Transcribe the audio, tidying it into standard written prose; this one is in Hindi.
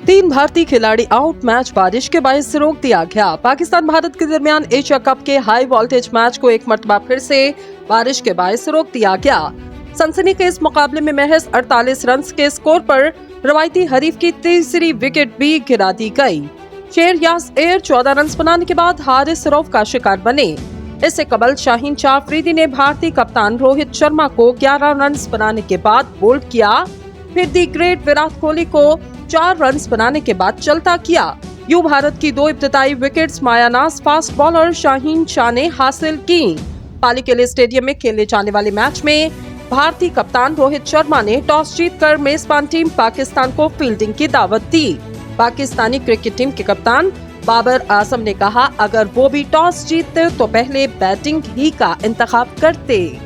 तीन भारतीय खिलाड़ी आउट, मैच बारिश के बायस से रोक दिया गया। पाकिस्तान भारत के दरमियान एशिया कप के हाई वोल्टेज मैच को एक मरतबा फिर से बारिश के बायस से रोक दिया गया। सनसनीखेज मुकाबले में महज 48 रन के स्कोर पर रवायती हरीफ की तीसरी विकेट भी गिरा दी गई। शेर यास एयर 14 रन बनाने के बाद हारिस रऊफ का शिकार बने। इससे कबल शाहीन शाह अफरीदी ने भारतीय कप्तान रोहित शर्मा को 11 रन बनाने के बाद बोल्ड किया। फिर दी ग्रेट विराट कोहली को 4 रन बनाने के बाद चलता किया। यूं भारत की 2 इब्तिदाई विकेट्स मायानाज फास्ट बॉलर शाहीन शाह ने हासिल की। पालीकेले स्टेडियम में खेले जाने वाले मैच में भारतीय कप्तान रोहित शर्मा ने टॉस जीतकर मेजबान टीम पाकिस्तान को फील्डिंग की दावत दी। पाकिस्तानी क्रिकेट टीम के कप्तान बाबर आजम ने कहा, अगर वो भी टॉस जीतते तो पहले बैटिंग ही का इंतखाब करते।